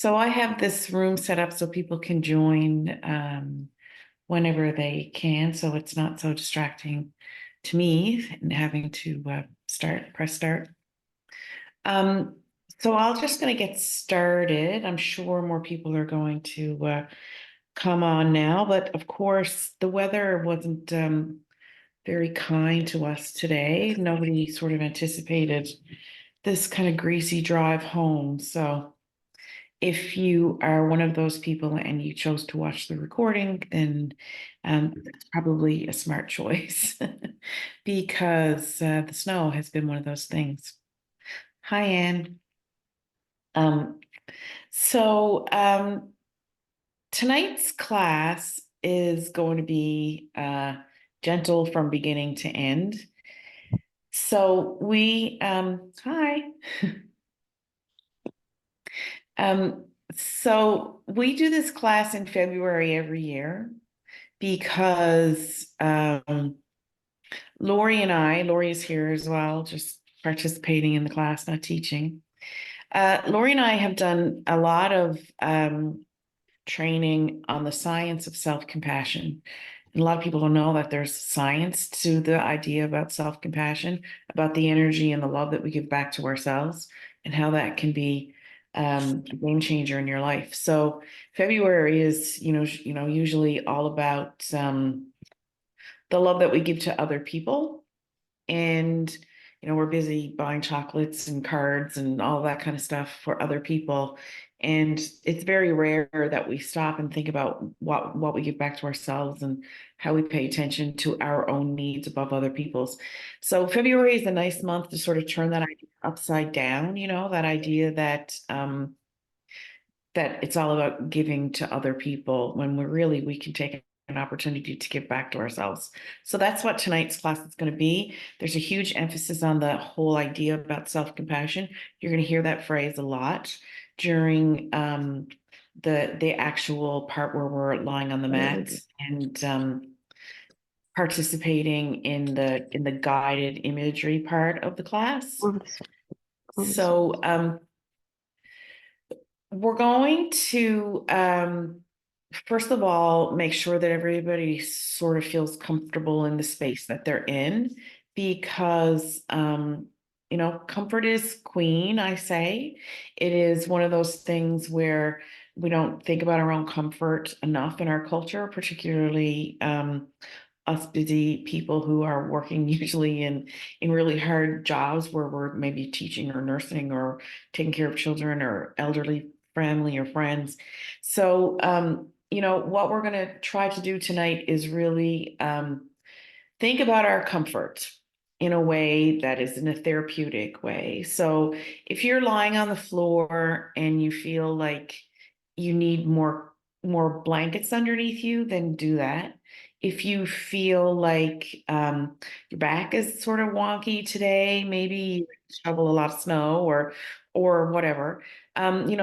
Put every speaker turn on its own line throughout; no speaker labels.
So I have this room set up so people can join whenever they can, so it's not so distracting to me and having to press start. Um, so I'll just going to get started. I'm sure more people are going to come on now, but of course the weather wasn't very kind to us today. Nobody sort of anticipated this kind of greasy drive home, so. If you are one of those people and you chose to watch the recording, then that's probably a smart choice because the snow has been one of those things. Hi, Anne. Um, so tonight's class is going to be gentle from beginning to end. So hi. So we do this class in February every year because Lori is here as well, just participating in the class, not teaching. Lori and I have done a lot of training on the science of self-compassion. And a lot of people don't know that there's science to the idea about self-compassion, about the energy and the love that we give back to ourselves, and how that can be a game changer in your life. So February is, usually all about the love that we give to other people. And, we're busy buying chocolates and cards and all that kind of stuff for other people. And it's very rare that we stop and think about what we give back to ourselves and how we pay attention to our own needs above other people's. So February is a nice month to sort of turn that idea upside down, that idea that it's all about giving to other people when we can take an opportunity to give back to ourselves. So that's what tonight's class is going to be. There's a huge emphasis on the whole idea about self-compassion. You're going to hear that phrase a lot during the actual part where we're lying on the mats and participating in the guided imagery part of the class. So we're going to first of all, make sure that everybody sort of feels comfortable in the space that they're in because, comfort is queen, I say. It is one of those things where we don't think about our own comfort enough in our culture, particularly us busy people who are working usually in really hard jobs where we're maybe teaching or nursing or taking care of children or elderly family or friends. So what we're going to try to do tonight is really think about our comfort in a way that is in a therapeutic way. So if you're lying on the floor and you feel like you need more blankets underneath you, then do that. If you feel like your back is sort of wonky today, maybe you shovel a lot of snow or whatever.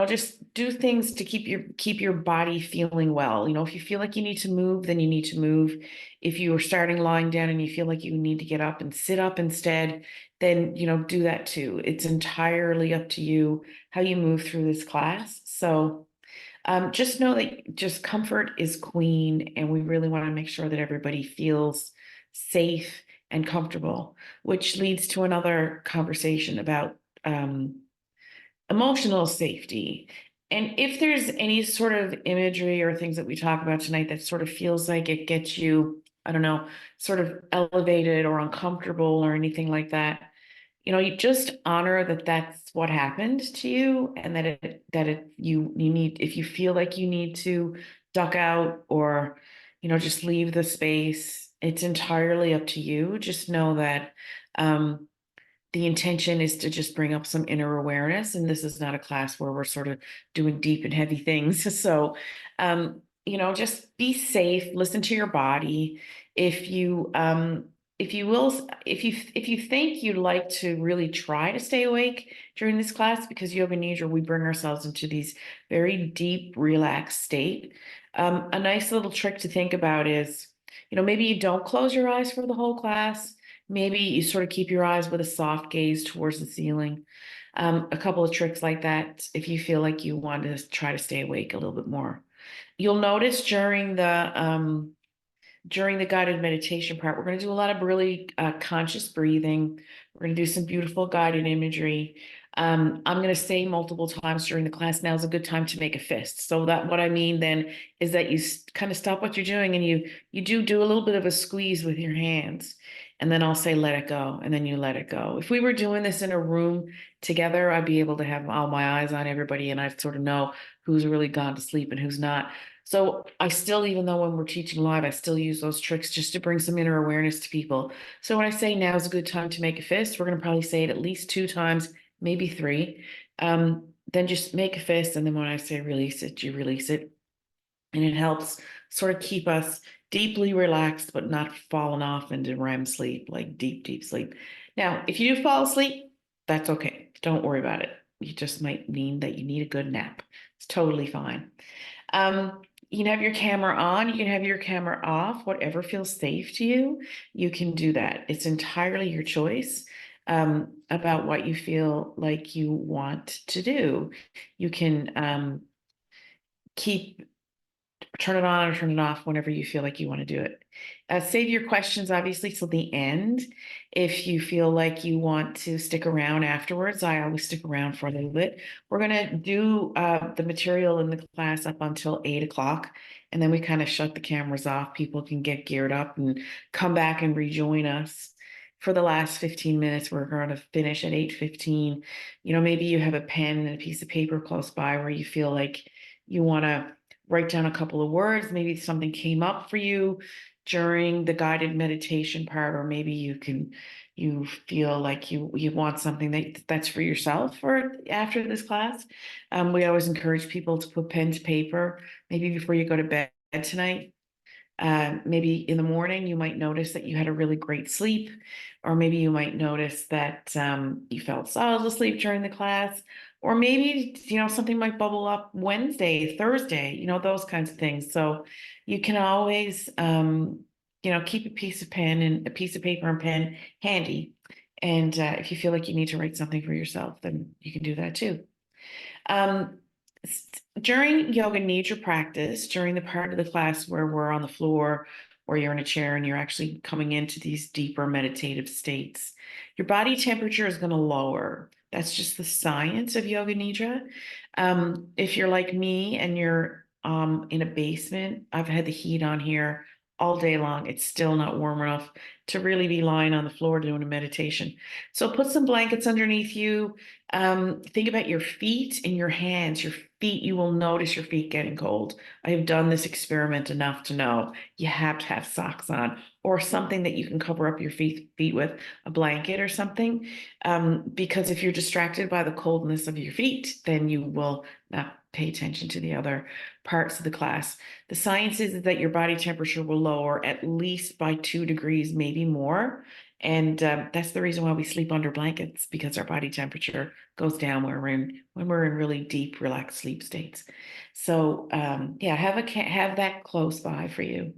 Just do things to keep your body feeling well. If you feel like you need to move, then you need to move. If you are starting lying down and you feel like you need to get up and sit up instead, then do that too. It's entirely up to you how you move through this class. So just know that just comfort is queen, and we really want to make sure that everybody feels safe and comfortable, which leads to another conversation about emotional safety. And if there's any sort of imagery or things that we talk about tonight that sort of feels like it gets you, I don't know, sort of elevated or uncomfortable or anything like that, you just honor that that's what happened to you, and you need, if you feel like you need to duck out or just leave the space, it's entirely up to you. Just know that the intention is to just bring up some inner awareness, and this is not a class where we're sort of doing deep and heavy things. So just be safe, listen to your body. If you think you'd like to really try to stay awake during this class, because yoga nidra, we bring ourselves into these very deep, relaxed state. A nice little trick to think about is, maybe you don't close your eyes for the whole class. Maybe you sort of keep your eyes with a soft gaze towards the ceiling. A couple of tricks like that if you feel like you want to try to stay awake a little bit more. You'll notice during the guided meditation part, we're going to do a lot of really conscious breathing. We're going to do some beautiful guided imagery. I'm going to say multiple times during the class, now is a good time to make a fist. So that what I mean then is that you kind of stop what you're doing and you do a little bit of a squeeze with your hands. And then I'll say, let it go. And then you let it go. If we were doing this in a room together, I'd be able to have all my eyes on everybody and I'd sort of know who's really gone to sleep and who's not. So I still, even though when we're teaching live, I still use those tricks just to bring some inner awareness to people. So when I say now is a good time to make a fist, we're going to probably say it at least 2 times, maybe 3. Then just make a fist. And then when I say release it, you release it. And it helps sort of keep us deeply relaxed, but not falling off into REM sleep, like deep, deep sleep. Now, if you do fall asleep, that's okay. Don't worry about it. You just might mean that you need a good nap. It's totally fine. You can have your camera on, you can have your camera off, whatever feels safe to you, you can do that. It's entirely your choice about what you feel like you want to do. You can keep turn it on or turn it off whenever you feel like you want to do it. Save your questions, obviously, till the end. If you feel like you want to stick around afterwards, I always stick around for a little bit. We're going to do the material in the class up until 8 o'clock, and then we kind of shut the cameras off. People can get geared up and come back and rejoin us. For the last 15 minutes, we're going to finish at 8:15. Maybe you have a pen and a piece of paper close by where you feel like you want to write down a couple of words. Maybe something came up for you during the guided meditation part, or maybe you feel like you want something that's for yourself or after this class. We always encourage people to put pen to paper, maybe before you go to bed tonight. Maybe in the morning, you might notice that you had a really great sleep, or maybe you might notice that you felt solid asleep during the class, or maybe, something might bubble up Wednesday, Thursday, those kinds of things. So you can always, keep a piece of pen and a piece of paper and pen handy. And if you feel like you need to write something for yourself, then you can do that too. Um, During yoga nidra practice, during the part of the class where we're on the floor or you're in a chair and you're actually coming into these deeper meditative states, your body temperature is going to lower. That's just the science of yoga nidra. If you're like me and you're in a basement, I've had the heat on here all day long. It's still not warm enough to really be lying on the floor doing a meditation. So put some blankets underneath you. Think about your feet and your hands. Your feet, you will notice your feet getting cold. I have done this experiment enough to know you have to have socks on or something that you can cover up your feet with, a blanket or something. Because if you're distracted by the coldness of your feet, then you will not pay attention to the other parts of the class. The science is that your body temperature will lower at least by 2 degrees, maybe more. And that's the reason why we sleep under blankets, because our body temperature goes down when we're in really deep, relaxed sleep states. So yeah, have that close by for you.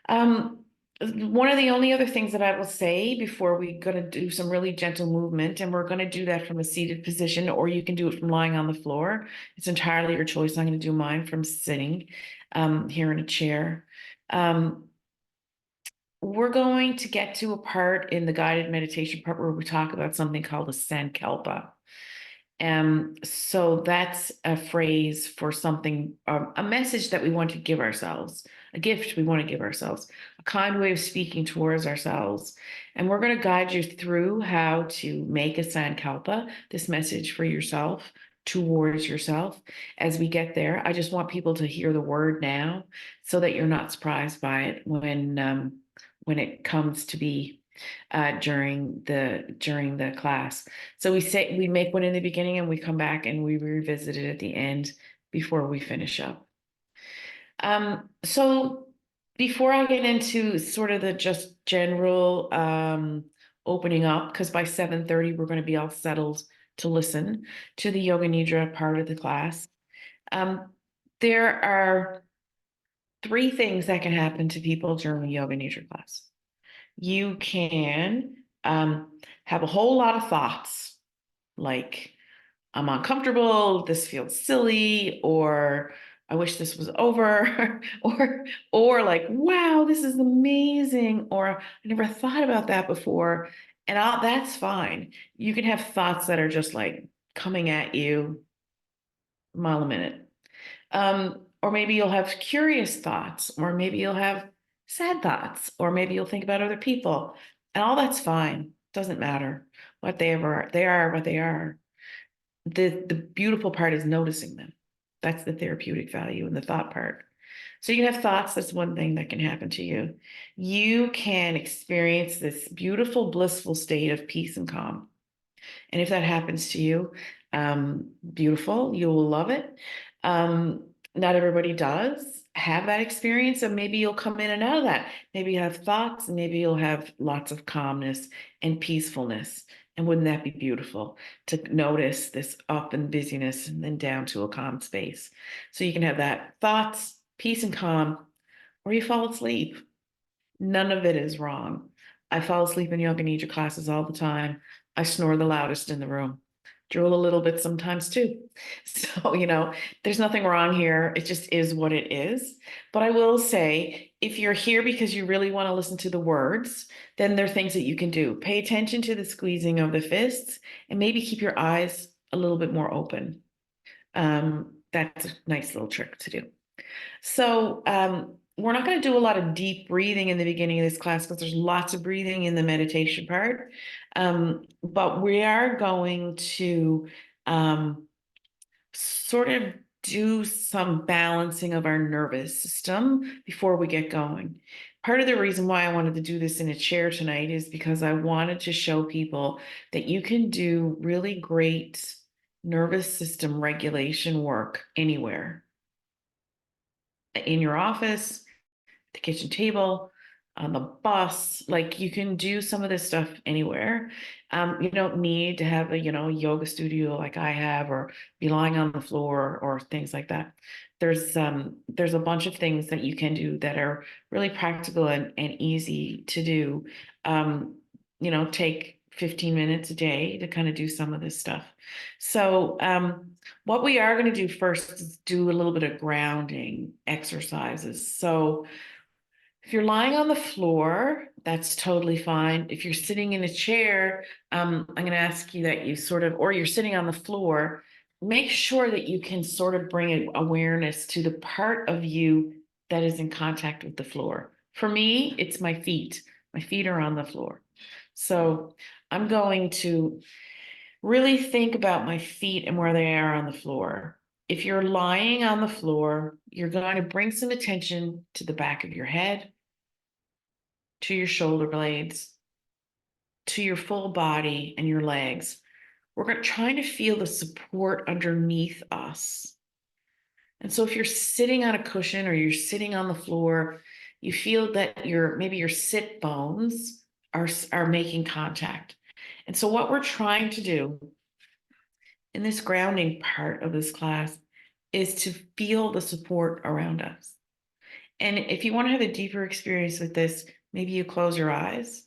One of the only other things that I will say before we're going to do some really gentle movement, and we're going to do that from a seated position, or you can do it from lying on the floor. It's entirely your choice. I'm going to do mine from sitting here in a chair. We're going to get to a part in the guided meditation part where we talk about something called a sankalpa. So that's a phrase for something, a message that we want to give ourselves, a gift we want to give ourselves, a kind way of speaking towards ourselves. And we're going to guide you through how to make a sankalpa, this message for yourself, towards yourself. As we get there, I just want people to hear the word now so that you're not surprised by it when it comes to be during the class. So we make one in the beginning and we come back and we revisit it at the end before we finish up. So before I get into sort of the just general opening up, because by 7:30 we're going to be all settled to listen to the Yoga Nidra part of the class. There are 3 things that can happen to people during the Yoga Nidra class. You can have a whole lot of thoughts, like I'm uncomfortable, this feels silly, or I wish this was over, or like, wow, this is amazing, or I never thought about that before. And that's fine. You can have thoughts that are just like coming at you a mile a minute. Or maybe you'll have curious thoughts, or maybe you'll have sad thoughts, or maybe you'll think about other people. And all that's fine. Doesn't matter what they ever are. They are what they are. The beautiful part is noticing them. That's the therapeutic value in the thought part. So you can have thoughts. That's one thing that can happen to you. You can experience this beautiful, blissful state of peace and calm. And if that happens to you, beautiful, you will love it. Not everybody does have that experience, and maybe you'll come in and out of that. Maybe you have thoughts, and maybe you'll have lots of calmness and peacefulness. And wouldn't that be beautiful to notice this up and busyness and then down to a calm space? So you can have that thoughts, peace and calm, or you fall asleep. None of it is wrong. I fall asleep in yoga nidra classes all the time. I snore the loudest in the room, drool a little bit sometimes too. So, there's nothing wrong here. It just is what it is. But I will say, if you're here because you really want to listen to the words, then there are things that you can do. Pay attention to the squeezing of the fists and maybe keep your eyes a little bit more open. That's a nice little trick to do. So we're not going to do a lot of deep breathing in the beginning of this class because there's lots of breathing in the meditation part. But we are going to sort of do some balancing of our nervous system before we get going. Part of the reason why I wanted to do this in a chair tonight is because I wanted to show people that you can do really great nervous system regulation work anywhere in your office, the kitchen table, on the bus. Like you can do some of this stuff anywhere. You don't need to have a yoga studio like I have, or be lying on the floor or things like that. There's a bunch of things that you can do that are really practical and easy to do. Take 15 minutes a day to kind of do some of this stuff. So what we are going to do first is do a little bit of grounding exercises. So if you're lying on the floor, that's totally fine. If you're sitting in a chair, I'm going to ask you that you or you're sitting on the floor, make sure that you can sort of bring awareness to the part of you that is in contact with the floor. For me, it's my feet. My feet are on the floor. So I'm going to really think about my feet and where they are on the floor. If you're lying on the floor, you're going to bring some attention to the back of your head, to your shoulder blades, to your full body and your legs. We're trying to feel the support underneath us. And so if you're sitting on a cushion or you're sitting on the floor, you feel that maybe your sit bones are making contact. And so what we're trying to do in this grounding part of this class is to feel the support around us. And if you want to have a deeper experience with this, maybe you close your eyes.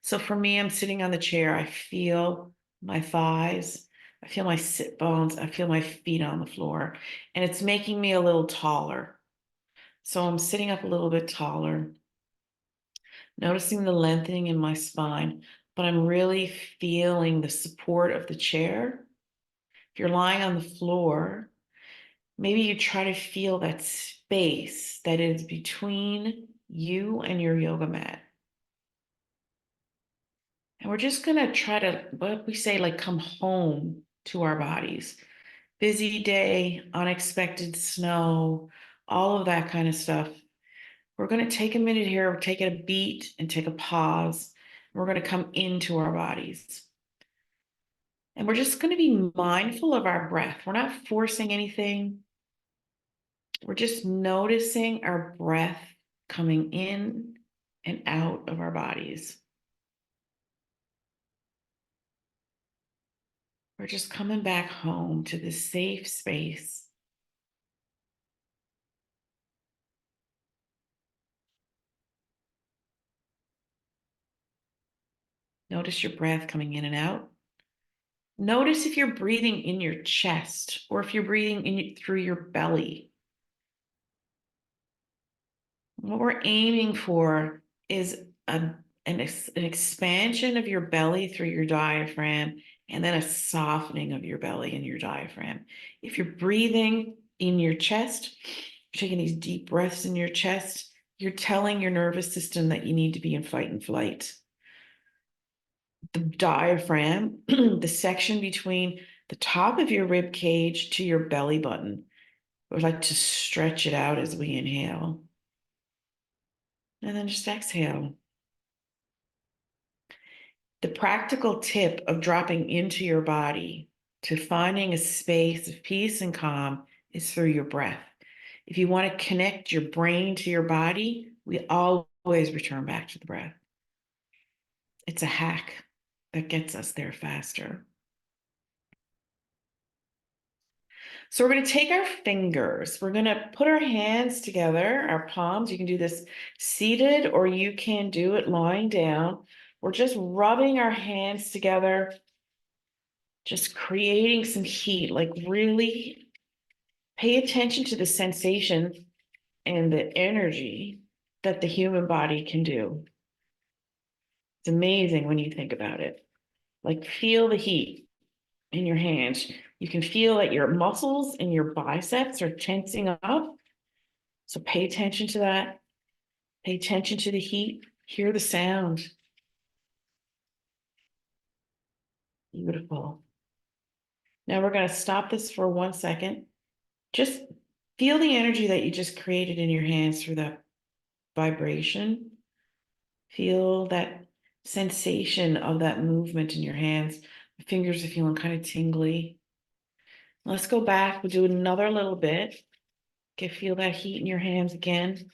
So for me, I'm sitting on the chair. I feel my thighs. I feel my sit bones. I feel my feet on the floor. And it's making me a little taller. So I'm sitting up a little bit taller, noticing the lengthening in my spine, but I'm really feeling the support of the chair. If you're lying on the floor, maybe you try to feel that space that is between you and your yoga mat. And we're just going to try to, what we say, like come home to our bodies. Busy day, unexpected snow, all of that kind of stuff. We're going to take a minute here, take a beat and take a pause. We're going to come into our bodies. And we're just going to be mindful of our breath. We're not forcing anything. We're just noticing our breath coming in and out of our bodies. We're just coming back home to this safe space. Notice your breath coming in and out. Notice if you're breathing in your chest or if you're breathing through your belly. What we're aiming for is an expansion of your belly through your diaphragm and then a softening of your belly and your diaphragm. If you're breathing in your chest, taking these deep breaths in your chest, you're telling your nervous system that you need to be in fight and flight. The diaphragm, the section between the top of your rib cage to your belly button, we like to stretch it out as we inhale. And then just exhale. The practical tip of dropping into your body to finding a space of peace and calm is through your breath. If you want to connect your brain to your body, we always return back to the breath. It's a hack that gets us there faster. So we're going to take our fingers. We're going to put our hands together, our palms. You can do this seated or you can do it lying down. We're just rubbing our hands together, just creating some heat, like really pay attention to the sensation and the energy that the human body can do. It's amazing when you think about it. Like feel the heat in your hands. You can feel that your muscles and your biceps are tensing up. So pay attention to that. Pay attention to the heat. Hear the sound. Beautiful. Now we're going to stop this for 1 second. Just feel the energy that you just created in your hands through that vibration. Feel that sensation of that movement in your hands. The fingers are feeling kind of tingly. Let's go back. We'll do another little bit. Feel that heat in your hands again.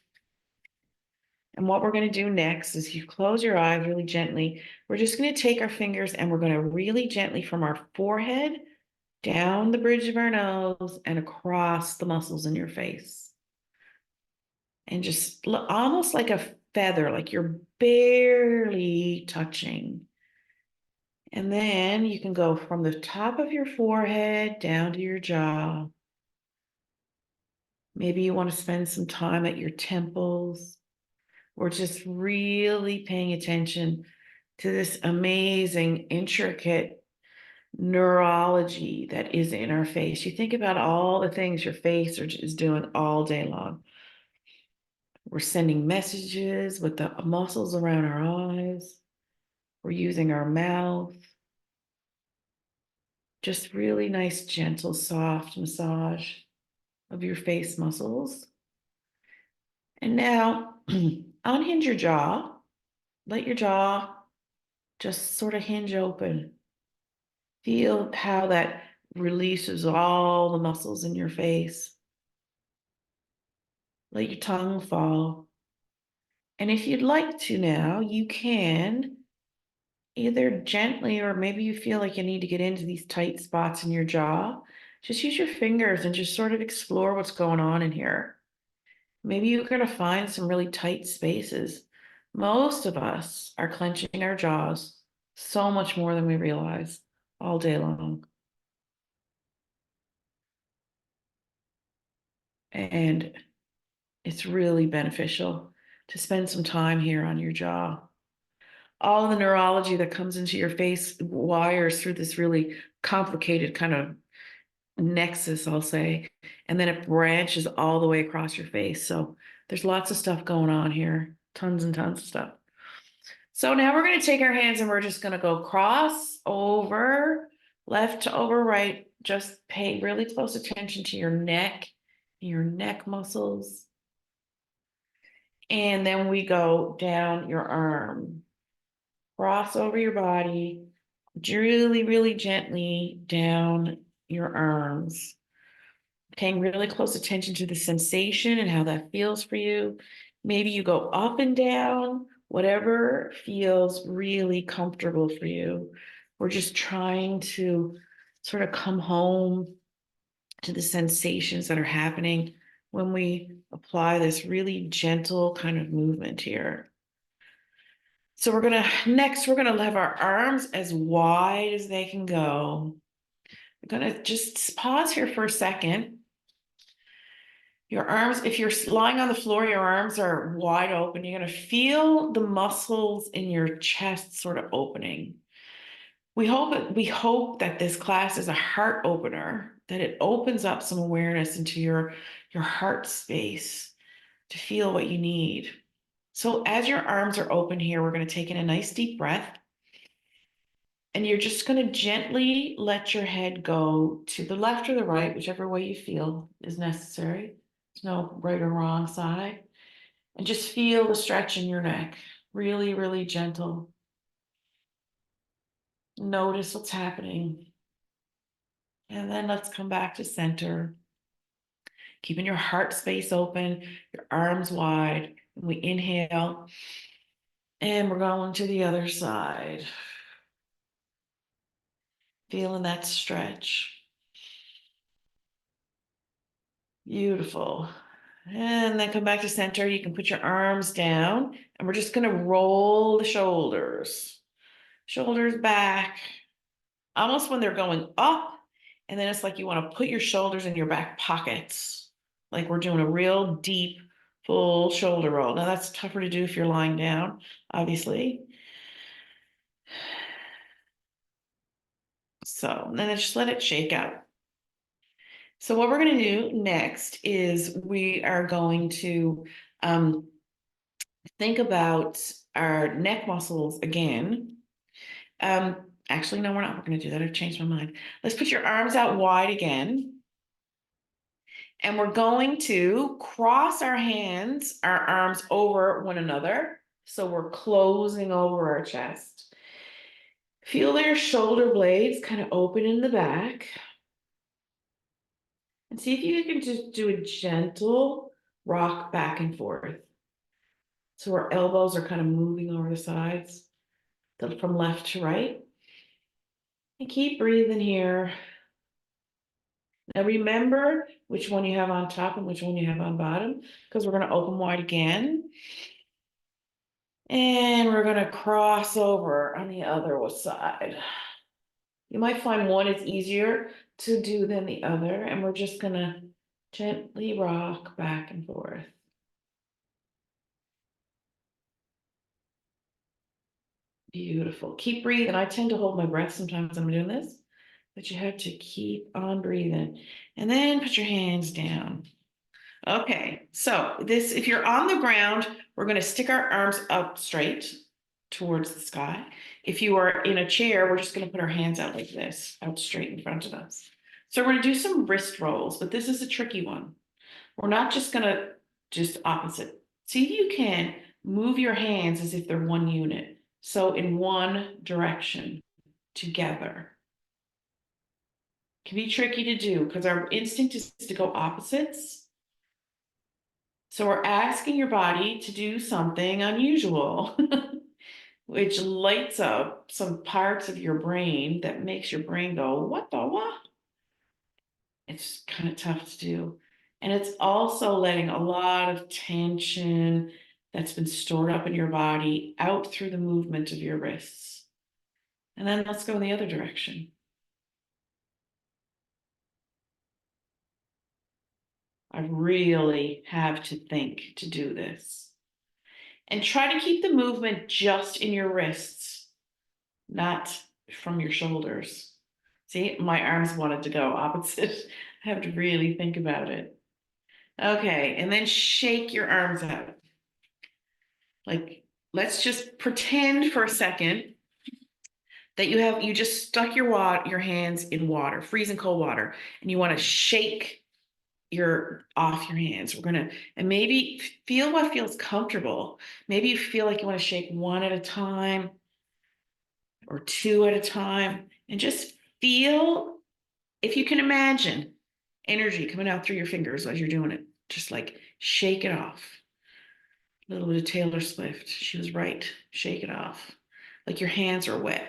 And what we're going to do next is you close your eyes really gently. We're just going to take our fingers and we're going to really gently from our forehead down the bridge of our nose and across the muscles in your face. And just almost like a feather, like you're barely touching. And then you can go from the top of your forehead down to your jaw. Maybe you want to spend some time at your temples or just really paying attention to this amazing, intricate neurology that is in our face. You think about all the things your face is doing all day long. We're sending messages with the muscles around our eyes. We're using our mouth. Just really nice, gentle, soft massage of your face muscles. And now unhinge your jaw. Let your jaw just sort of hinge open. Feel how that releases all the muscles in your face. Let your tongue fall. And if you'd like to now, you can either gently or maybe you feel like you need to get into these tight spots in your jaw. Just use your fingers and just sort of explore what's going on in here. Maybe you're going to find some really tight spaces. Most of us are clenching our jaws so much more than we realize all day long. And it's really beneficial to spend some time here on your jaw. All the neurology that comes into your face wires through this really complicated kind of nexus, I'll say, and then it branches all the way across your face. So there's lots of stuff going on here, tons and tons of stuff. So now we're going to take our hands and we're just going to go cross over, left to over right. Just pay really close attention to your neck muscles. And then we go down your arm, cross over your body, really, really gently down your arms. Paying really close attention to the sensation and how that feels for you. Maybe you go up and down, whatever feels really comfortable for you. We're just trying to sort of come home to the sensations that are happening when we apply this really gentle kind of movement here. So we're gonna have our arms as wide as they can go. We're gonna just pause here for a second. Your arms, if you're lying on the floor, your arms are wide open. You're gonna feel the muscles in your chest sort of opening. We hope that this class is a heart opener, that it opens up some awareness into your heart space to feel what you need. So as your arms are open here, we're going to take in a nice deep breath. And you're just going to gently let your head go to the left or the right, whichever way you feel is necessary. There's no right or wrong side. And just feel the stretch in your neck. Really, really gentle. Notice what's happening. And then let's come back to center. Keeping your heart space open, your arms wide. We inhale. And we're going to the other side. Feeling that stretch. Beautiful. And then come back to center. You can put your arms down and we're just going to roll the shoulders. Shoulders back, almost when they're going up. And then it's like you want to put your shoulders in your back pockets. Like we're doing a real deep, full shoulder roll. Now that's tougher to do if you're lying down, obviously. So then just let it shake out. So what we're going to do next is we are going to think about our neck muscles again. Actually, no, we're not. We're going to do that. I've changed my mind. Let's put your arms out wide again. And we're going to cross our hands, our arms over one another. So we're closing over our chest. Feel their shoulder blades kind of open in the back. And see if you can just do a gentle rock back and forth. So our elbows are kind of moving over the sides, from left to right. And keep breathing here. Now remember which one you have on top and which one you have on bottom, because we're going to open wide again. And we're going to cross over on the other side. You might find one is easier to do than the other, and we're just going to gently rock back and forth. Beautiful. Keep breathing. I tend to hold my breath sometimes when I'm doing this, but you have to keep on breathing. And then put your hands down. Okay, so this, if you're on the ground, we're going to stick our arms up straight towards the sky. If you are in a chair, we're just going to put our hands out like this, out straight in front of us. So we're going to do some wrist rolls, but this is a tricky one. We're not just going to just opposite. See if you can move your hands as if they're one unit. So in one direction together. Can be tricky to do because our instinct is to go opposites. So we're asking your body to do something unusual, which lights up some parts of your brain that makes your brain go, what the what? It's kind of tough to do. And it's also letting a lot of tension that's been stored up in your body out through the movement of your wrists. And then let's go in the other direction. I really have to think to do this. And try to keep the movement just in your wrists, not from your shoulders. See, my arms wanted to go opposite. I have to really think about it. Okay, and then shake your arms out. Like, let's just pretend for a second that you just stuck your hands in water, freezing cold water, and you want to shake off your hands. And maybe feel what feels comfortable. Maybe you feel like you want to shake one at a time or two at a time, and just feel, if you can imagine, energy coming out through your fingers as you're doing it. Just like shake it off. A little bit of Taylor Swift. She was right. Shake it off. Like your hands are wet.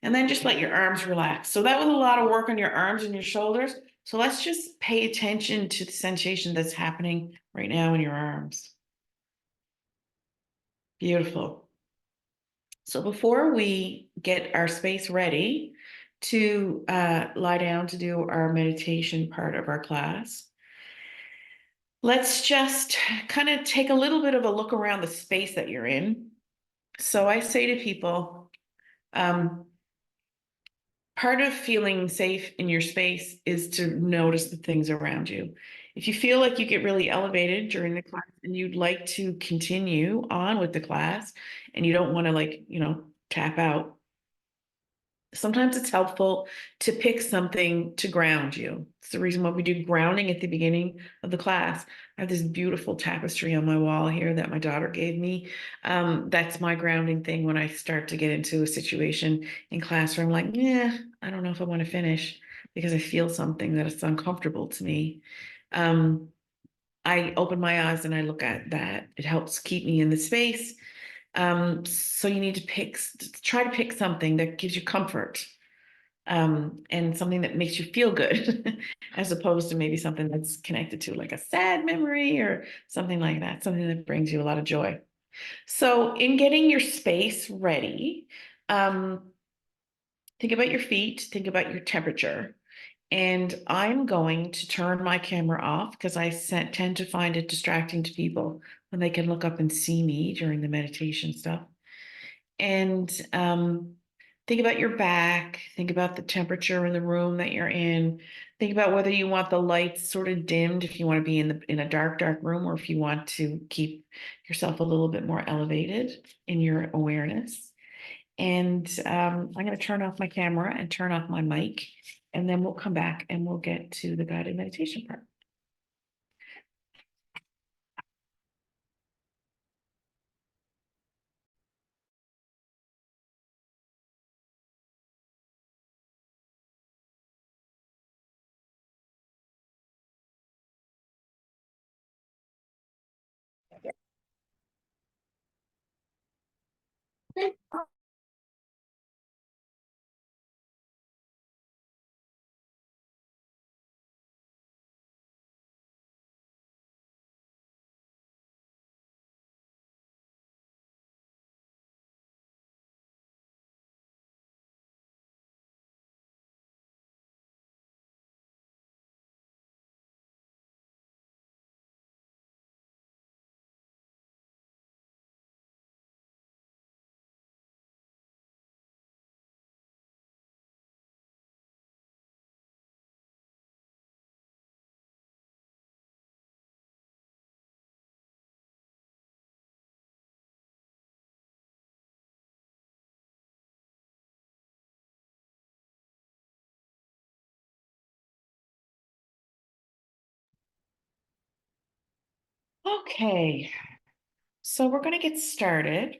And then just let your arms relax. So that was a lot of work on your arms and your shoulders. So let's just pay attention to the sensation that's happening right now in your arms. Beautiful. So before we get our space ready to lie down to do our meditation part of our class, let's just kind of take a little bit of a look around the space that you're in. So I say to people, um, part of feeling safe in your space is to notice the things around you. If you feel like you get really elevated during the class and you'd like to continue on with the class and you don't want to, like, tap out, sometimes it's helpful to pick something to ground you. It's the reason why we do grounding at the beginning of the class. I have this beautiful tapestry on my wall here that my daughter gave me. That's my grounding thing when I start to get into a situation in class where I'm like, yeah, I don't know if I want to finish because I feel something that is uncomfortable to me. I open my eyes and I look at that. It helps keep me in the space. So you need to try to pick something that gives you comfort, and something that makes you feel good, as opposed to maybe something that's connected to like a sad memory or something like that, something that brings you a lot of joy. So in getting your space ready, um, think about your feet, think about your temperature. And I'm going to turn my camera off because tend to find it distracting to people when they can look up and see me during the meditation stuff. And think about your back, think about the temperature in the room that you're in. Think about whether you want the lights sort of dimmed, if you want to be in a dark room, or if you want to keep yourself a little bit more elevated in your awareness. And I'm going to turn off my camera and turn off my mic, and then we'll come back and we'll get to the guided meditation part. Okay, so we're going to get started.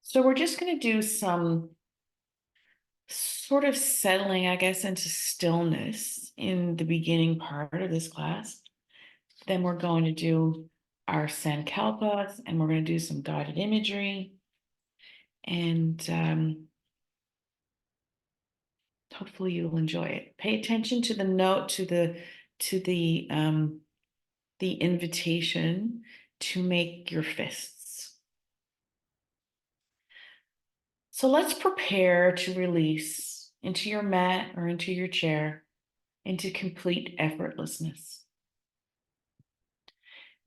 So we're just going to do some sort of settling, I guess, into stillness in the beginning part of this class. Then we're going to do our Sankalpas, and we're going to do some guided imagery. And hopefully you'll enjoy it. Pay attention to the note, to the invitation to make your fists. So let's prepare to release into your mat or into your chair into complete effortlessness.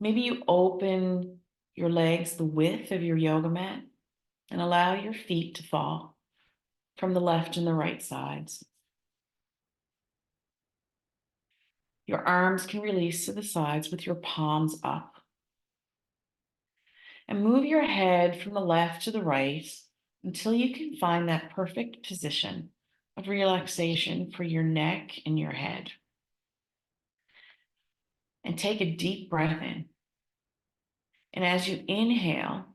Maybe you open your legs the width of your yoga mat and allow your feet to fall from the left and the right sides. Your arms can release to the sides with your palms up. And move your head from the left to the right until you can find that perfect position of relaxation for your neck and your head. And take a deep breath in. And as you inhale,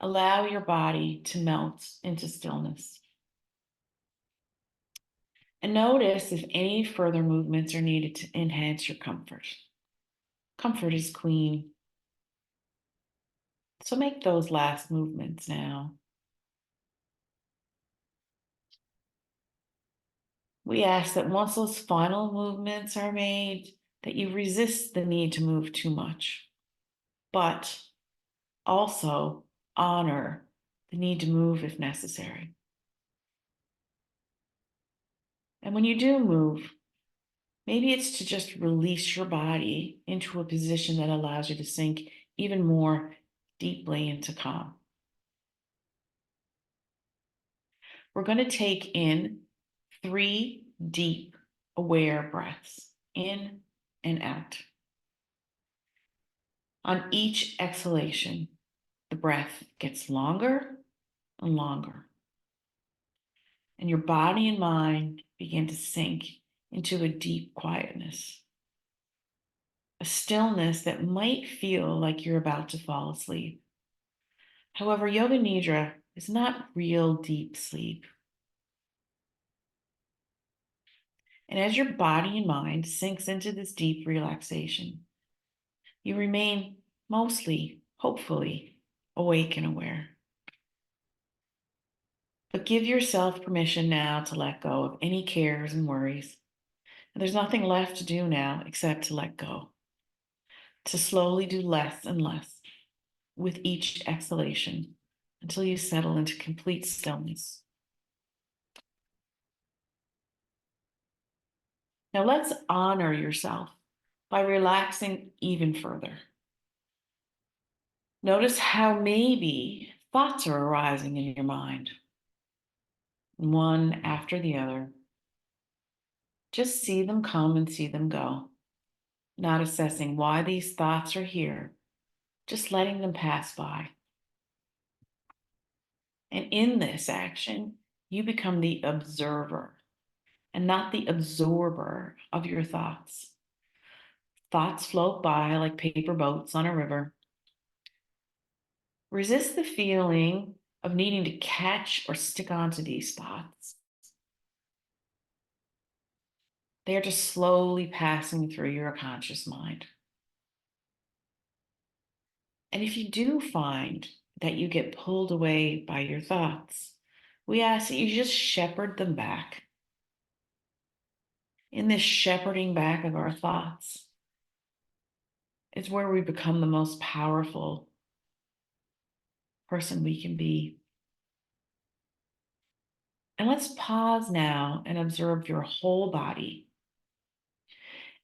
allow your body to melt into stillness. And notice if any further movements are needed to enhance your comfort. Comfort is queen. So make those last movements now. We ask that once those final movements are made, that you resist the need to move too much, but also honor the need to move if necessary. And when you do move, maybe it's to just release your body into a position that allows you to sink even more deeply into calm. We're going to take in 3 deep, aware breaths, in and out. On each exhalation, the breath gets longer and longer, and your body and mind begin to sink into a deep quietness, a stillness that might feel like you're about to fall asleep. However, Yoga Nidra is not real deep sleep. And as your body and mind sinks into this deep relaxation, you remain mostly, hopefully, awake and aware. But give yourself permission now to let go of any cares and worries. And there's nothing left to do now except to let go, to slowly do less and less with each exhalation until you settle into complete stillness. Now let's honor yourself by relaxing even further. Notice how maybe thoughts are arising in your mind, one after the other. Just see them come and see them go, not assessing why these thoughts are here, just letting them pass by. And in this action, you become the observer and not the absorber of your thoughts. Thoughts float by like paper boats on a river. Resist the feeling of needing to catch or stick onto these thoughts. They are just slowly passing through your conscious mind. And if you do find that you get pulled away by your thoughts, we ask that you just shepherd them back. In this shepherding back of our thoughts, it's where we become the most powerful person we can be. And let's pause now and observe your whole body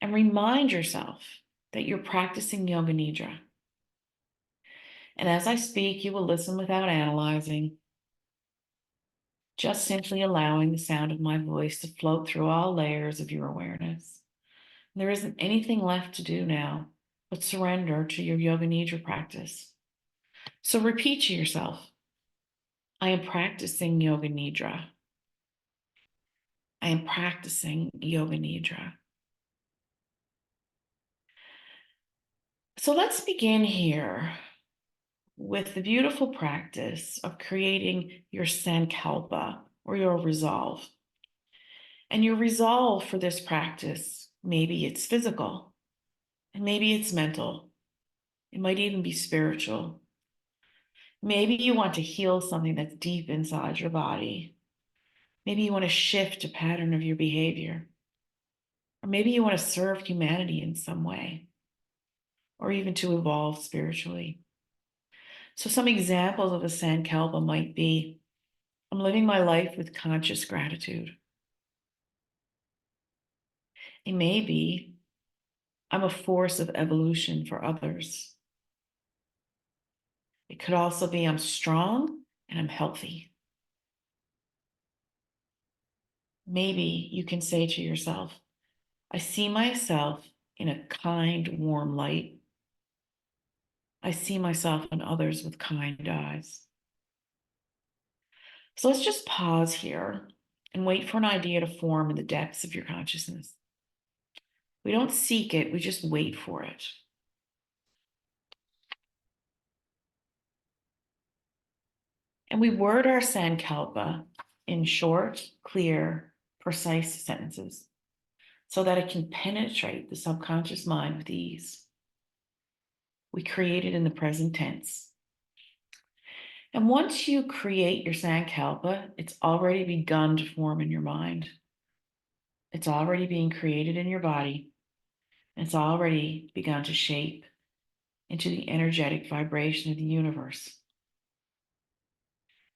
and remind yourself that you're practicing Yoga Nidra. And as I speak, you will listen without analyzing, just simply allowing the sound of my voice to float through all layers of your awareness. There isn't anything left to do now but surrender to your Yoga Nidra practice. So repeat to yourself, I am practicing Yoga Nidra. I am practicing Yoga Nidra. So let's begin here with the beautiful practice of creating your sankalpa or your resolve. And your resolve for this practice, maybe it's physical, and maybe it's mental. It might even be spiritual. Maybe you want to heal something that's deep inside your body. Maybe you want to shift a pattern of your behavior. Or maybe you want to serve humanity in some way, or even to evolve spiritually. So some examples of a sankalpa might be, I'm living my life with conscious gratitude. It may be, I'm a force of evolution for others. It could also be, I'm strong and I'm healthy. Maybe you can say to yourself, I see myself in a kind, warm light. I see myself and others with kind eyes. So let's just pause here and wait for an idea to form in the depths of your consciousness. We don't seek it, we just wait for it. And we word our sankalpa in short, clear, precise sentences so that it can penetrate the subconscious mind with ease. We create it in the present tense. And once you create your sankalpa, it's already begun to form in your mind. It's already being created in your body. And it's already begun to shape into the energetic vibration of the universe.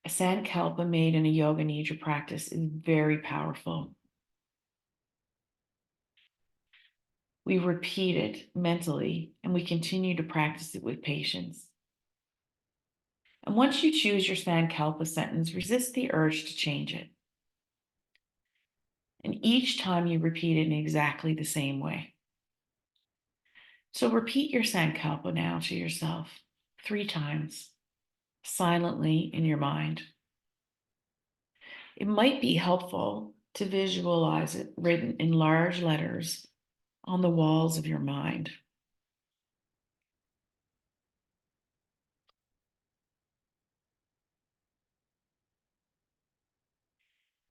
A sankalpa made in a yoga nidra practice is very powerful. We repeat it mentally and we continue to practice it with patience. And once you choose your sankalpa sentence, resist the urge to change it. And each time you repeat it in exactly the same way. So repeat your sankalpa now to yourself 3 times, silently in your mind. It might be helpful to visualize it written in large letters on the walls of your mind.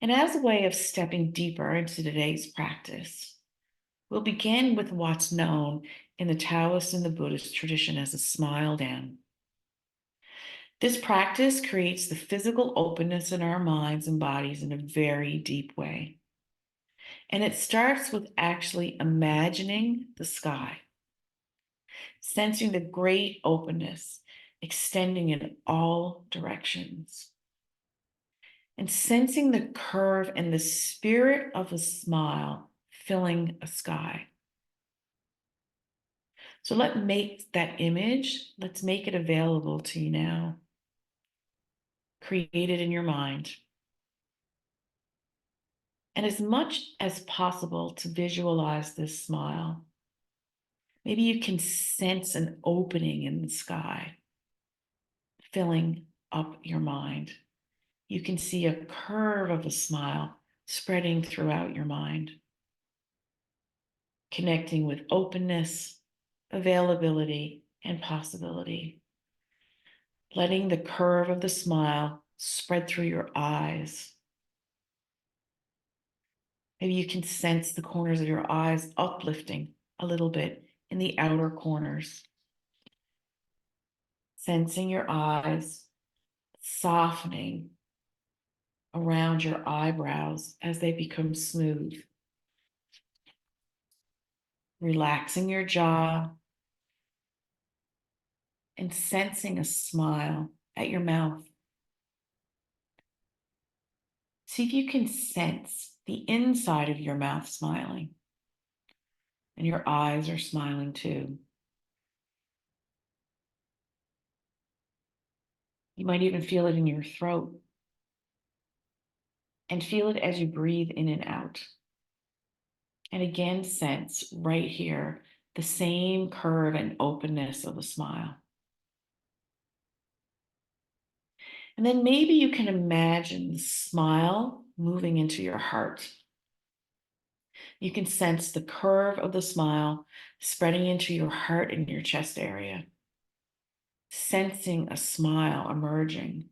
And as a way of stepping deeper into today's practice, we'll begin with what's known in the Taoist and the Buddhist tradition as a smile down. This practice creates the physical openness in our minds and bodies in a very deep way. And it starts with actually imagining the sky, sensing the great openness extending in all directions, and sensing the curve and the spirit of a smile filling a sky. So let's make that image, let's make it available to you now. Create it in your mind. And as much as possible to visualize this smile. Maybe you can sense an opening in the sky, filling up your mind. You can see a curve of a smile spreading throughout your mind, connecting with openness, availability, and possibility. Letting the curve of the smile spread through your eyes. Maybe you can sense the corners of your eyes uplifting a little bit in the outer corners. Sensing your eyes softening around your eyebrows as they become smooth. Relaxing your jaw and sensing a smile at your mouth. See if you can sense the inside of your mouth smiling. And your eyes are smiling too. You might even feel it in your throat. And feel it as you breathe in and out. And again, sense right here the same curve and openness of a smile. And then maybe you can imagine the smile moving into your heart. You can sense the curve of the smile spreading into your heart and your chest area. Sensing a smile emerging.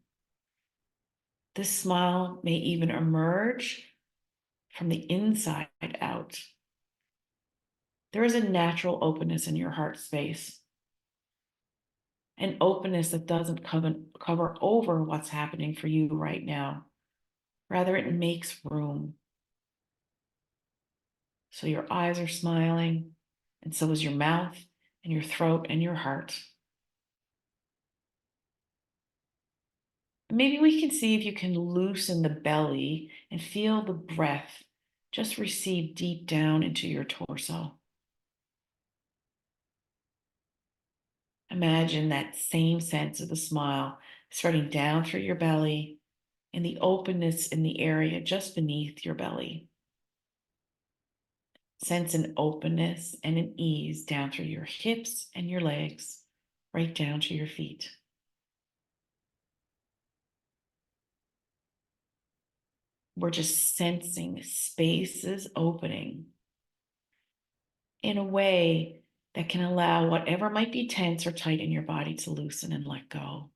This smile may even emerge from the inside out. There is a natural openness in your heart space. An openness that doesn't cover over what's happening for you right now. Rather, it makes room. So your eyes are smiling, and so is your mouth and your throat and your heart. Maybe we can see if you can loosen the belly and feel the breath just recede deep down into your torso. Imagine that same sense of the smile spreading down through your belly and the openness in the area just beneath your belly. Sense an openness and an ease down through your hips and your legs, right down to your feet. We're just sensing spaces opening in a way that can allow whatever might be tense or tight in your body to loosen and let go.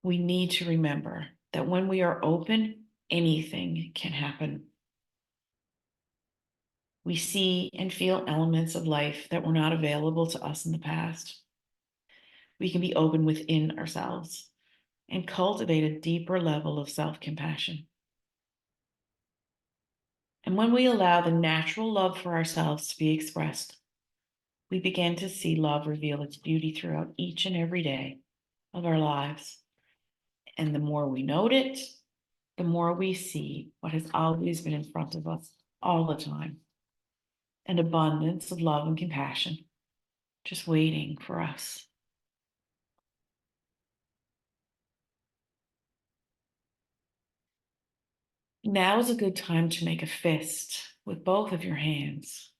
We need to remember that when we are open, anything can happen. We see and feel elements of life that were not available to us in the past. We can be open within ourselves. and cultivate a deeper level of self-compassion. And when we allow the natural love for ourselves to be expressed, we begin to see love reveal its beauty throughout each and every day of our lives. And the more we note it, the more we see what has always been in front of us all the time, an abundance of love and compassion just waiting for us. Now is a good time to make a fist with both of your hands.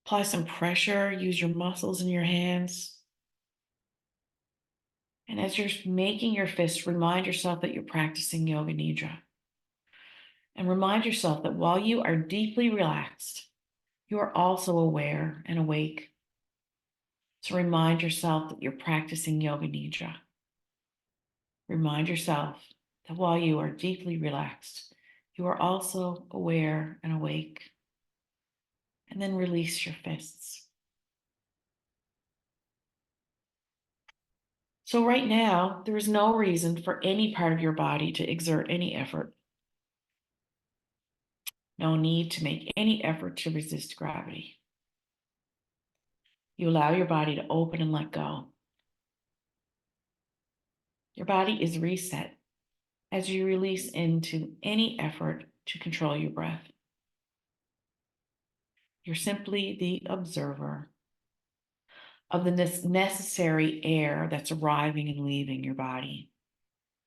Apply some pressure, use your muscles in your hands. And as you're making your fist, remind yourself that you're practicing Yoga Nidra. And remind yourself that while you are deeply relaxed, you are also aware and awake. So remind yourself that you're practicing Yoga Nidra. Remind yourself that while you are deeply relaxed, you are also aware and awake. And then release your fists. So right now, there is no reason for any part of your body to exert any effort. No need to make any effort to resist gravity. You allow your body to open and let go. Your body is reset as you release into any effort to control your breath. You're simply the observer of the necessary air that's arriving and leaving your body.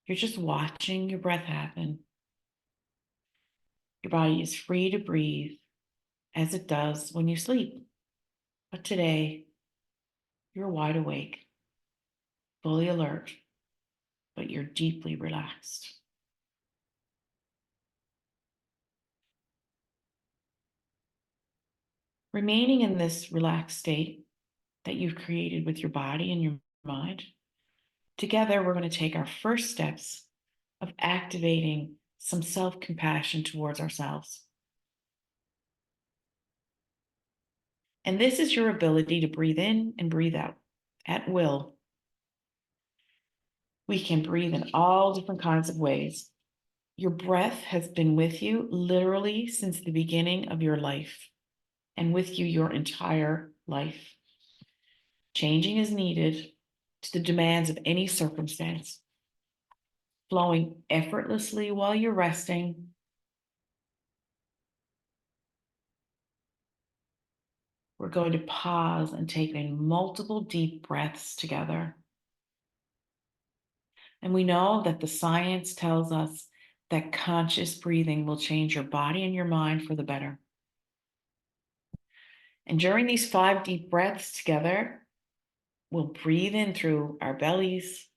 You're just watching your breath happen. Your body is free to breathe as it does when you sleep. But today, you're wide awake, fully alert, but you're deeply relaxed. Remaining in this relaxed state that you've created with your body and your mind, together we're going to take our first steps of activating some self-compassion towards ourselves. And this is your ability to breathe in and breathe out at will. We can breathe in all different kinds of ways. Your breath has been with you literally since the beginning of your life and with you your entire life. Changing is needed to the demands of any circumstance. Flowing effortlessly while you're resting. We're going to pause and take in multiple deep breaths together. And we know that the science tells us that conscious breathing will change your body and your mind for the better. And during these 5 deep breaths together, we'll breathe in through our bellies,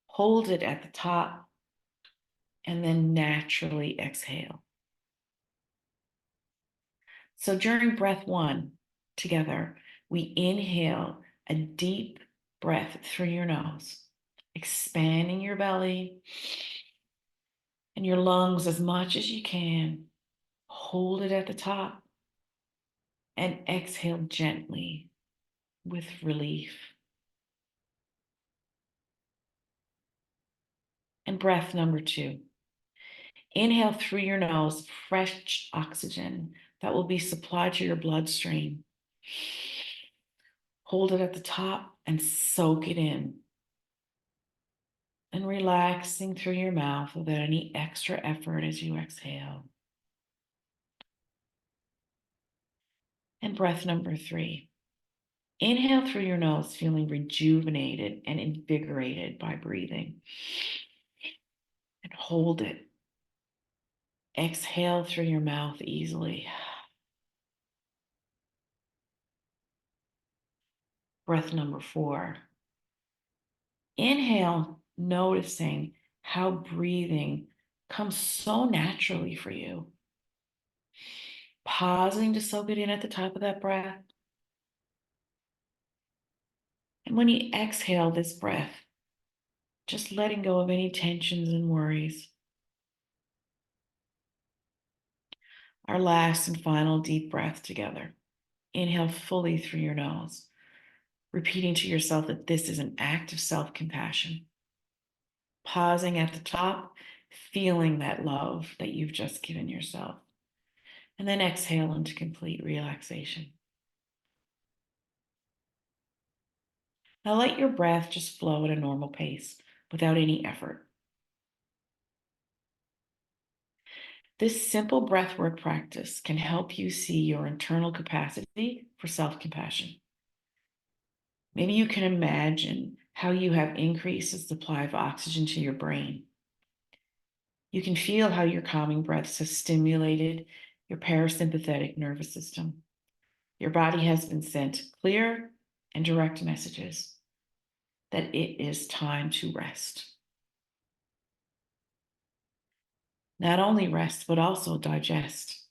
hold it at the top, and then naturally exhale. So during breath 1, together, we inhale a deep breath through your nose, expanding your belly and your lungs as much as you can. Hold it at the top and exhale gently with relief. And breath number 2. Inhale through your nose, fresh oxygen that will be supplied to your bloodstream. Hold it at the top and soak it in. And relaxing through your mouth without any extra effort as you exhale. And breath number 3. Inhale through your nose, feeling rejuvenated and invigorated by breathing. And hold it. Exhale through your mouth easily. Breath number 4. Inhale, noticing how breathing comes so naturally for you. Pausing to soak it in at the top of that breath. And when you exhale this breath, just letting go of any tensions and worries. Our last and final deep breath together. Inhale fully through your nose, repeating to yourself that this is an act of self-compassion. pausing at the top, feeling that love that you've just given yourself. And then exhale into complete relaxation. Now let your breath just flow at a normal pace without any effort. This simple breathwork practice can help you see your internal capacity for self-compassion. Maybe you can imagine how you have increased the supply of oxygen to your brain. You can feel how your calming breaths have stimulated your parasympathetic nervous system. Your body has been sent clear and direct messages that it is time to rest. Not only rest, but also digest.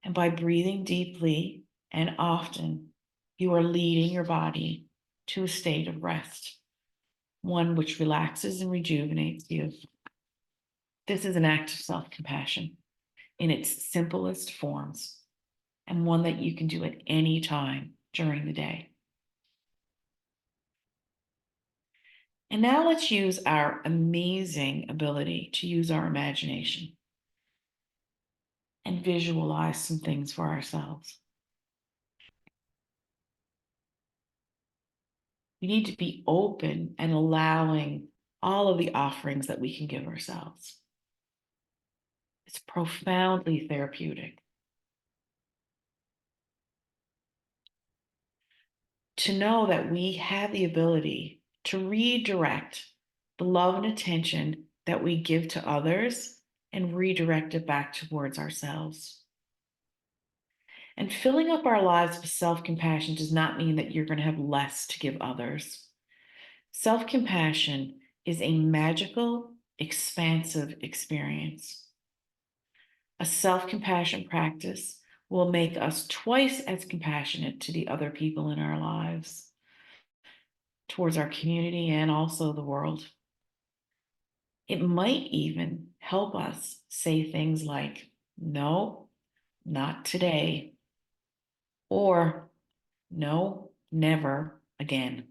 And by breathing deeply and often, you are leading your body to a state of rest, one which relaxes and rejuvenates you. This is an act of self-compassion in its simplest forms, and one that you can do at any time during the day. And now let's use our amazing ability to use our imagination and visualize some things for ourselves. We need to be open and allowing all of the offerings that we can give ourselves. It's profoundly therapeutic. To know that we have the ability to redirect the love and attention that we give to others and redirect it back towards ourselves. And filling up our lives with self-compassion does not mean that you're going to have less to give others. Self-compassion is a magical, expansive experience. A self-compassion practice will make us twice as compassionate to the other people in our lives, towards our community, and also the world. It might even help us say things like, no, not today, or no, never again,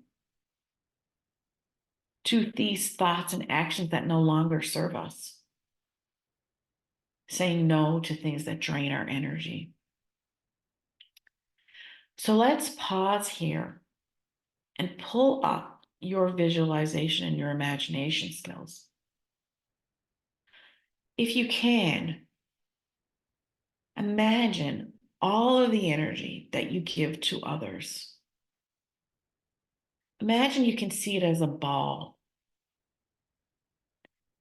to these thoughts and actions that no longer serve us. Saying no to things that drain our energy. So let's pause here and pull up your visualization and your imagination skills. If you can, imagine all of the energy that you give to others. Imagine you can see it as a ball.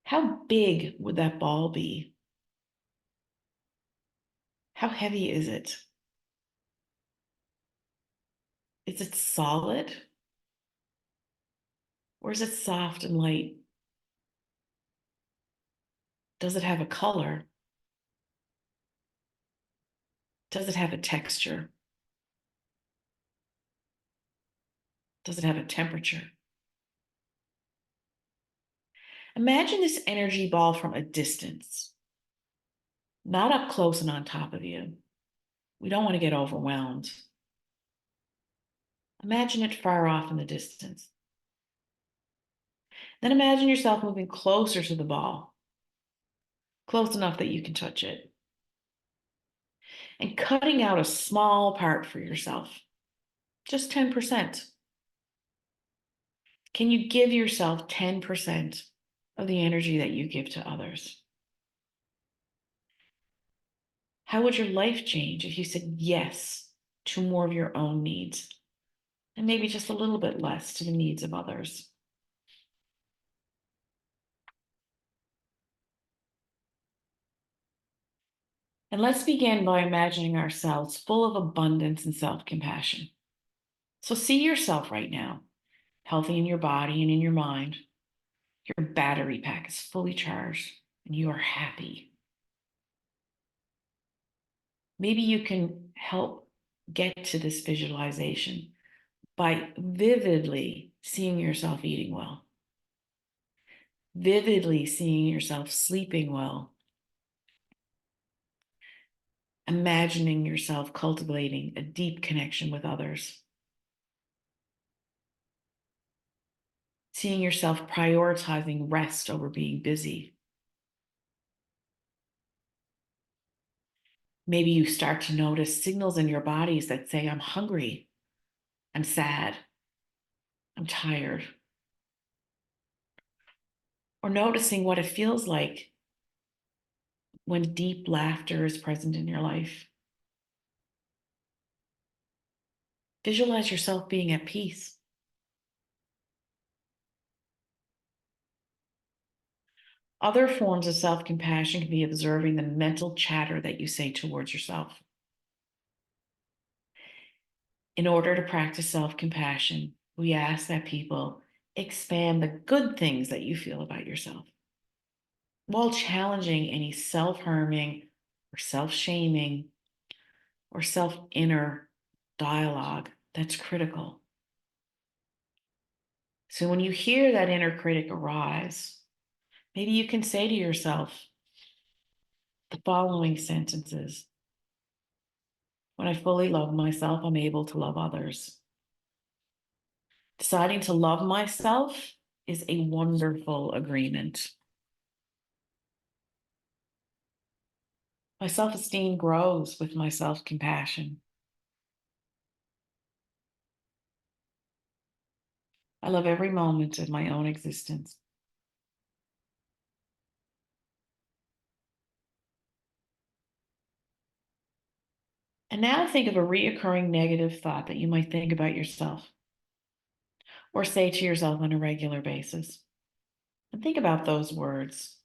How big would that ball be? How heavy is it? Is it solid? Or is it soft and light? Does it have a color? Does it have a texture? Does it have a temperature? Imagine this energy ball from a distance, not up close and on top of you. We don't want to get overwhelmed. Imagine it far off in the distance. Then imagine yourself moving closer to the ball, close enough that you can touch it, and cutting out a small part for yourself, just 10%. Can you give yourself 10% of the energy that you give to others? How would your life change if you said yes to more of your own needs and maybe just a little bit less to the needs of others? And let's begin by imagining ourselves full of abundance and self-compassion. So see yourself right now, healthy in your body and in your mind. Your battery pack is fully charged and you are happy. Maybe you can help get to this visualization by vividly seeing yourself eating well, vividly seeing yourself sleeping well, imagining yourself cultivating a deep connection with others. seeing yourself prioritizing rest over being busy. Maybe you start to notice signals in your bodies that say, I'm hungry, I'm sad, I'm tired. Or noticing what it feels like when deep laughter is present in your life. Visualize yourself being at peace. Other forms of self-compassion can be observing the mental chatter that you say towards yourself. In order to practice self-compassion, we ask that people expand the good things that you feel about yourself while challenging any self-harming or self-shaming or self-inner dialogue that's critical. So when you hear that inner critic arise, maybe you can say to yourself the following sentences. When I fully love myself, I'm able to love others. Deciding to love myself is a wonderful agreement. My self-esteem grows with my self-compassion. I love every moment of my own existence. And now think of a reoccurring negative thought that you might think about yourself or say to yourself on a regular basis. And think about those words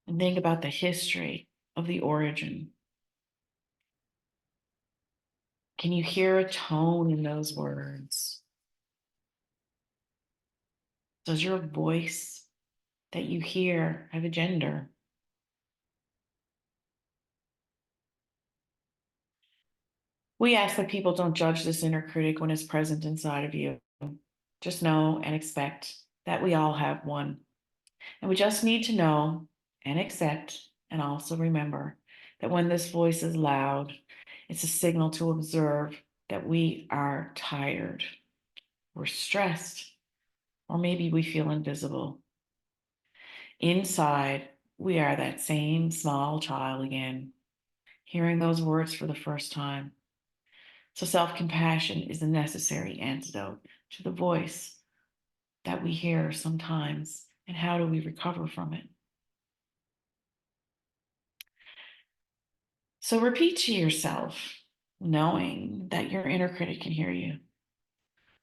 and think about the history of the origin. Can you hear a tone in those words? Does your voice that you hear have a gender? We ask that people don't judge this inner critic when it's present inside of you. Just know and expect that we all have one. And we just need to know and accept and also remember that when this voice is loud, it's a signal to observe that we are tired, we're stressed, or maybe we feel invisible. Inside, we are that same small child again, hearing those words for the first time. So self-compassion is a necessary antidote to the voice that we hear sometimes. And how do we recover from it? So repeat to yourself, knowing that your inner critic can hear you.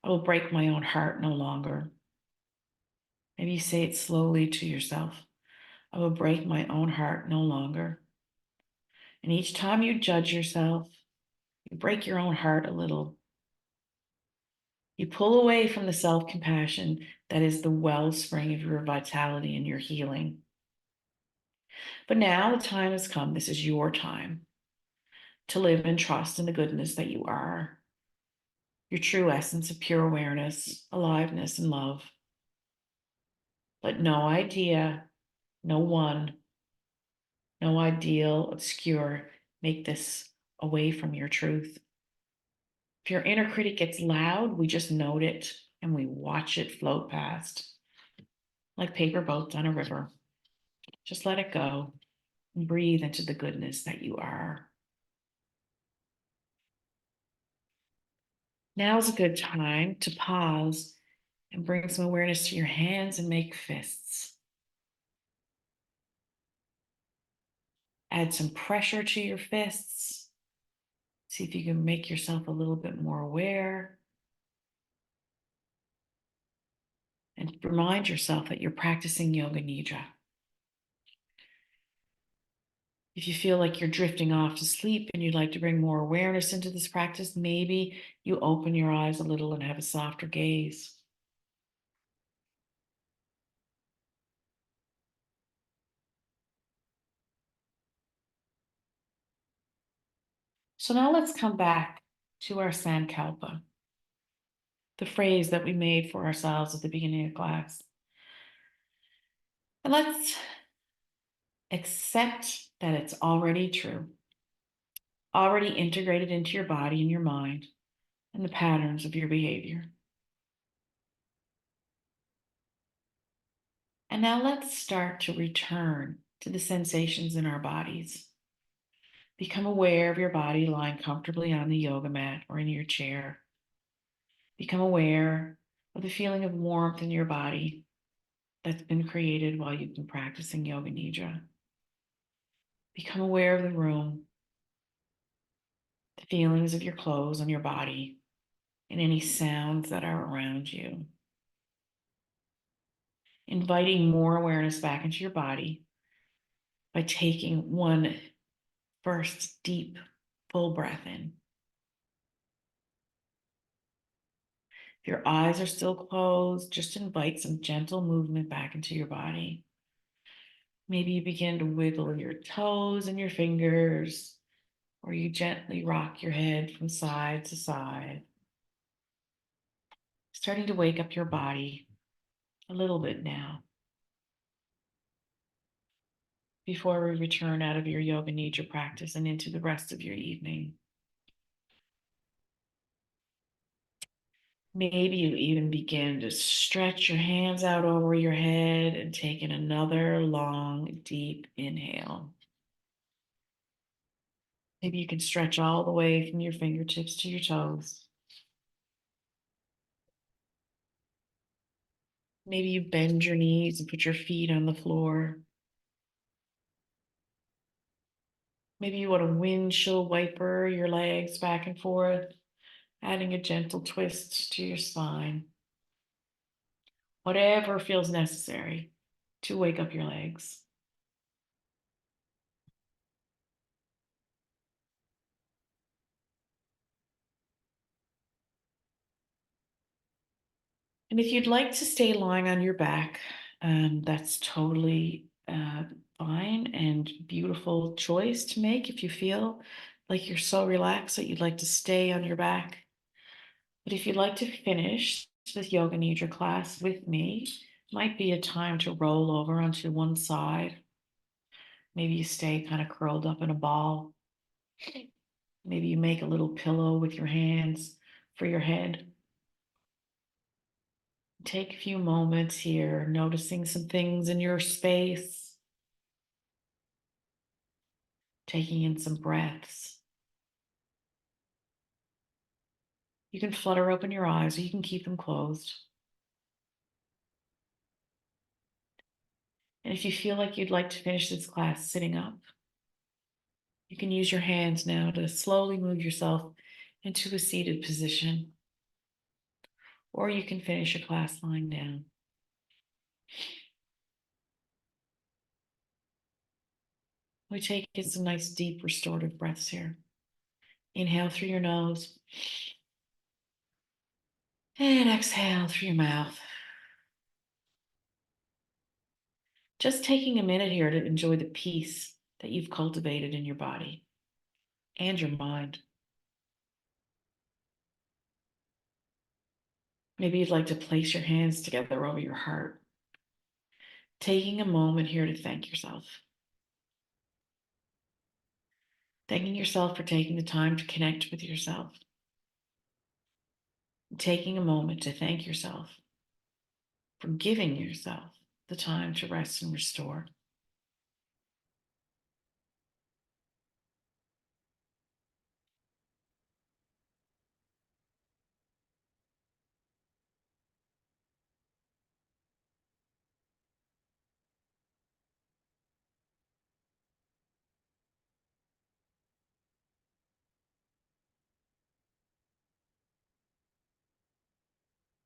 I will break my own heart no longer. Maybe you say it slowly to yourself. I will break my own heart no longer. And each time you judge yourself, you break your own heart a little. You pull away from the self-compassion that is the wellspring of your vitality and your healing. But now the time has come. This is your time to live and trust in the goodness that you are, your true essence of pure awareness, aliveness, and love. Let no idea, no one, no ideal, obscure, make this away from your truth. If your inner critic gets loud, we just note it and we watch it float past like paper boats on a river. Just let it go and breathe into the goodness that you are. Now is a good time to pause and bring some awareness to your hands and make fists. Add some pressure to your fists. See if you can make yourself a little bit more aware. And remind yourself that you're practicing Yoga Nidra. If you feel like you're drifting off to sleep and you'd like to bring more awareness into this practice, maybe you open your eyes a little and have a softer gaze. So now let's come back to our Sankalpa, the phrase that we made for ourselves at the beginning of class. And let's accept that it's already true, already integrated into your body and your mind and the patterns of your behavior. And now let's start to return to the sensations in our bodies. Become aware of your body lying comfortably on the yoga mat or in your chair. Become aware of the feeling of warmth in your body that's been created while you've been practicing Yoga Nidra. Become aware of the room, the feelings of your clothes on your body, and any sounds that are around you. Inviting more awareness back into your body by taking one first deep, full breath in. If your eyes are still closed, just invite some gentle movement back into your body. Maybe you begin to wiggle your toes and your fingers, or you gently rock your head from side to side, starting to wake up your body a little bit now before we return out of your Yoga Nidra practice and into the rest of your evening. Maybe you even begin to stretch your hands out over your head and take in another long, deep inhale. Maybe you can stretch all the way from your fingertips to your toes. Maybe you bend your knees and put your feet on the floor. Maybe you want to windshield wiper your legs back and forth, adding a gentle twist to your spine. Whatever feels necessary to wake up your legs. And if you'd like to stay lying on your back, that's totally fine and beautiful choice to make if you feel like you're so relaxed that you'd like to stay on your back. But if you'd like to finish this Yoga Nidra class with me, might be a time to roll over onto one side. Maybe you stay kind of curled up in a ball. Maybe you make a little pillow with your hands for your head. Take a few moments here, noticing some things in your space, taking in some breaths. You can flutter open your eyes or you can keep them closed. And if you feel like you'd like to finish this class sitting up, you can use your hands now to slowly move yourself into a seated position. Or you can finish your class lying down. We take in some nice deep restorative breaths here. Inhale through your nose and exhale through your mouth. Just taking a minute here to enjoy the peace that you've cultivated in your body and your mind. Maybe you'd like to place your hands together over your heart, taking a moment here to thank yourself. Thanking yourself for taking the time to connect with yourself. Taking a moment to thank yourself for giving yourself the time to rest and restore.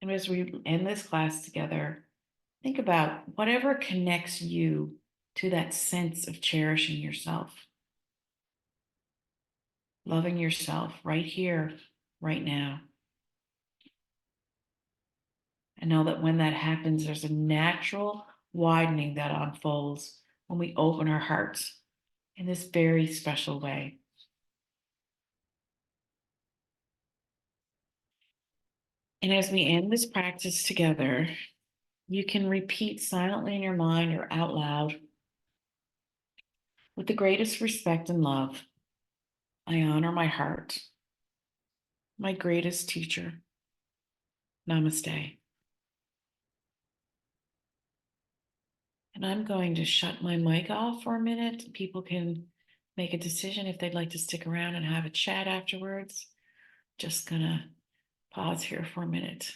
And as we end this class together, think about whatever connects you to that sense of cherishing yourself, loving yourself right here, right now. And know that when that happens, there's a natural widening that unfolds when we open our hearts in this very special way. And as we end this practice together, you can repeat silently in your mind or out loud, with the greatest respect and love, I honor my heart, my greatest teacher. Namaste. And I'm going to shut my mic off for a minute. People can make a decision if they'd like to stick around and have a chat afterwards. Just gonna pause here for a minute.